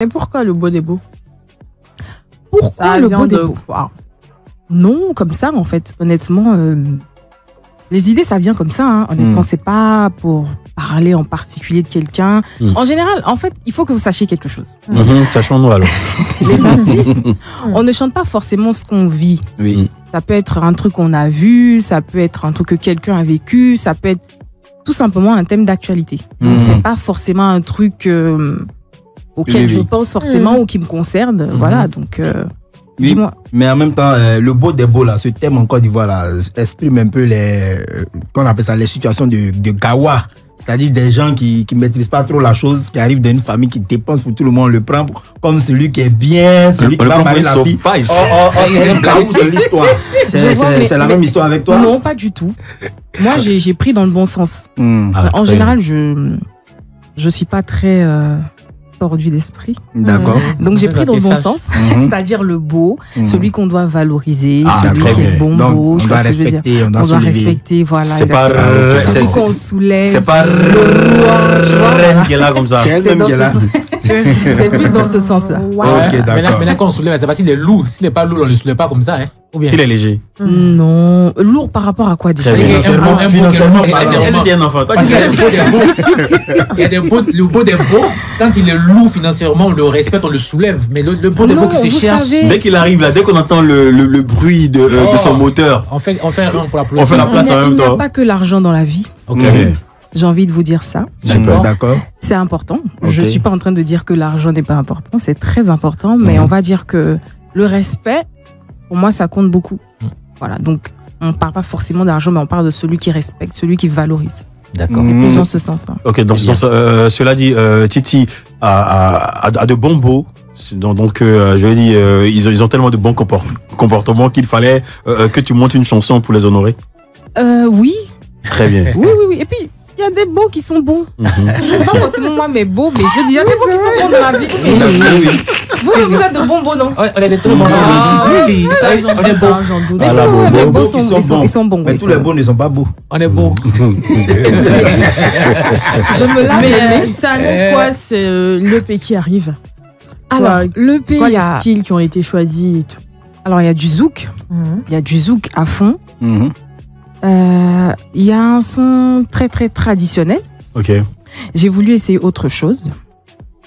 Et pourquoi le beau des beaux? Pourquoi le beau des beaux? Non, comme ça, en fait. Honnêtement, les idées, ça vient comme ça. Hein. Honnêtement, c'est pas pour parler en particulier de quelqu'un. En général, en fait, il faut que vous sachiez quelque chose. Sachons-nous alors. Les artistes, on ne chante pas forcément ce qu'on vit. Oui. Ça peut être un truc qu'on a vu, ça peut être un truc que quelqu'un a vécu, ça peut être tout simplement un thème d'actualité. Donc, c'est pas forcément un truc auquel je pense forcément ou qui me concerne. Voilà, donc... Oui, mais en même temps, le beau des beaux, là, ce thème en Côte d'Ivoire, là, exprime un peu qu'on appelle ça, les situations de gawa. C'est-à-dire des gens qui ne maîtrisent pas trop la chose, qui arrivent d'une famille qui dépense pour tout le monde, on le prend comme celui qui est bien, celui qui va marier la fille. C'est le chaos de l'histoire. C'est la même histoire avec toi? Non, pas du tout. Moi, j'ai pris dans le bon sens. En général, je suis pas très... tordu d'esprit. D'accord. Donc j'ai pris dans le bon sens, c'est-à-dire le beau, celui qu'on doit valoriser, celui qui est bon, beau, on doit respecter, on doit respecter, voilà. C'est pas celui qu'on soulève. C'est pas tu vois, elle qui est là comme ça. C'est elle-même qui est là. C'est plus dans ce sens-là. Ok, d'accord. Maintenant qu'on soulève, c'est pas s'il est lourd. S'il n'est pas lourd, on ne le soulève pas comme ça. Hein. Ou bien? Il est léger. Non. Lourd par rapport à quoi déjà? Financièrement, elle dit un enfant. Il y a le beau des beaux. Quand il est lourd financièrement, on le respecte, on le soulève. Mais le beau des beaux qui se cherche. Dès qu'il arrive là, dès qu'on entend le bruit de son moteur, on fait un pour la place. On fait la place en même temps. Il n'y a pas que l'argent dans la vie. Ok. J'ai envie de vous dire ça. D'accord. C'est important. Je ne suis pas en train de dire que l'argent n'est pas important. C'est très important. Mais on va dire que le respect, pour moi, ça compte beaucoup. Voilà. Donc, on ne parle pas forcément d'argent, mais on parle de celui qui respecte, celui qui valorise. D'accord. C'est plus dans ce sens-là. Ok, dans ce sens, cela dit, Titi a de bons beaux. Donc, je veux dire, ils ont tellement de bons comportements qu'il fallait que tu montes une chanson pour les honorer. Oui. Très bien. Oui. Et puis, il y a des beaux qui sont bons. C'est pas forcément moi mes beaux, mais je dis, il y a des beaux qui sont bons dans la vie. Vous êtes de bons beaux, non? On est des très bons. Oui, on est beaux. J'en doute. Mais les beaux sont bons. Mais tous les beaux ne sont pas beaux. On est beaux. Je me lave. Mais ça annonce quoi, c'est l'EP qui arrive? Alors, l'EP, il y a les styles qui ont été choisis et tout. Alors, il y a du zouk. Il y a du zouk à fond. Il y a un son très très traditionnel. Ok. J'ai voulu essayer autre chose.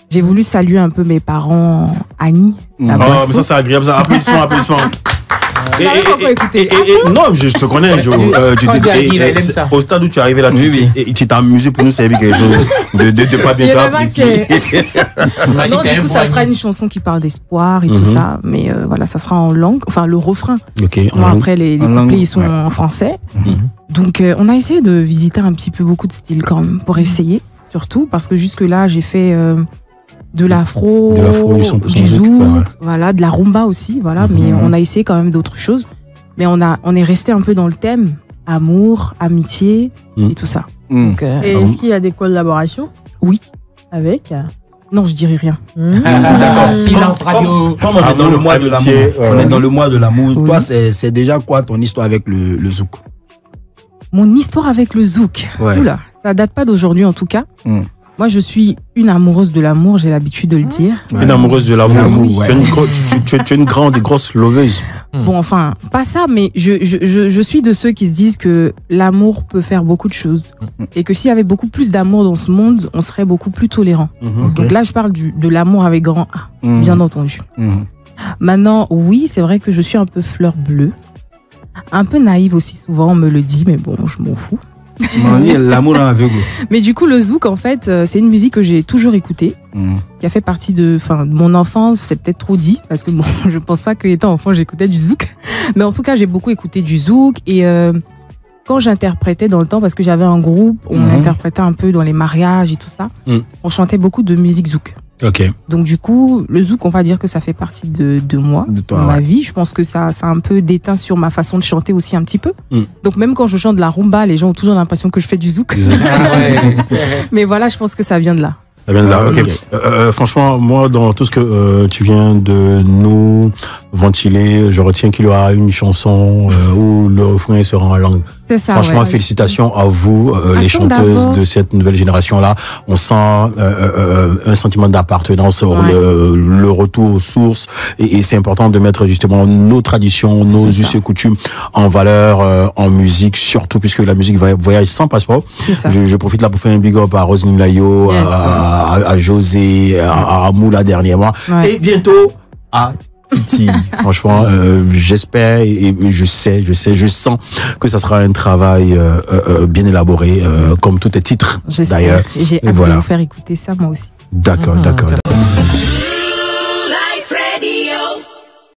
J'ai voulu saluer un peu mes parents, Annie. Mais ça c'est agréable, ça. Applaudissements. Non, je te connais, Joe. Au stade où tu es arrivé là, tu t'es amusé pour nous servir quelque chose de pas bien apprécié. Non, du coup, ça sera une chanson qui parle d'espoir et tout ça. Mais voilà, ça sera en langue, enfin le refrain. Après, les couplets, ils sont en français. Donc, on a essayé de visiter un petit peu beaucoup de styles quand même, pour essayer, surtout, parce que jusque-là, j'ai fait de l'afro, du zouk, voilà, de la rumba aussi, voilà, mais on a essayé quand même d'autres choses. Mais on est resté un peu dans le thème amour, amitié et tout ça. Donc, et est-ce qu'il y a des collaborations? Oui. Avec? Non, je dirais rien. D'accord. Silence radio. Comme on est dans le mois de l'amour, on est dans le mois de l'amour. Toi, c'est déjà quoi ton histoire avec le zouk? Mon histoire avec le zouk. Oula, ça date pas d'aujourd'hui en tout cas. Moi, je suis une amoureuse de l'amour, j'ai l'habitude de le dire. Une amoureuse de l'amour. Tu es une grande et grosse loveuse. Bon, enfin, pas ça, mais je suis de ceux qui se disent que l'amour peut faire beaucoup de choses. Et que s'il y avait beaucoup plus d'amour dans ce monde, on serait beaucoup plus tolérant. Donc là, je parle de l'amour avec grand A, bien entendu. Maintenant, oui, c'est vrai que je suis un peu fleur bleue. Un peu naïve aussi, souvent, on me le dit, mais bon, je m'en fous. L'amour en aveugle. Mais du coup, le zouk, en fait, c'est une musique que j'ai toujours écoutée, qui a fait partie de mon enfance. C'est peut-être trop dit, parce que bon, je pense pas qu'étant enfant, j'écoutais du zouk. Mais en tout cas, j'ai beaucoup écouté du zouk. Et quand j'interprétais dans le temps, parce que j'avais un groupe, on interprétait un peu dans les mariages et tout ça, on chantait beaucoup de musique zouk. Ok. Donc du coup, le zouk, on va dire que ça fait partie de moi, de ma vie. Je pense que ça a un peu déteint sur ma façon de chanter aussi un petit peu. Donc même quand je chante de la rumba, les gens ont toujours l'impression que je fais du zouk. Mais voilà, je pense que ça vient de là. Ça vient de là, ok. Franchement, moi, dans tout ce que tu viens de nous ventiler, je retiens qu'il y aura une chanson où le refrain sera en langue. ça. Franchement, félicitations à vous, les chanteuses de cette nouvelle génération-là. On sent un sentiment d'appartenance, le retour aux sources. Et c'est important de mettre justement nos traditions, nos us et coutumes en valeur, en musique, surtout puisque la musique voyage sans passeport. Je profite là pour faire un big up à Roselyne Layo, à José, à Moula dernièrement. Et bientôt à Titi. Franchement, j'espère et je sens que ça sera un travail bien élaboré, comme tous tes titres d'ailleurs. J'ai hâte de vous faire écouter ça moi aussi. D'accord.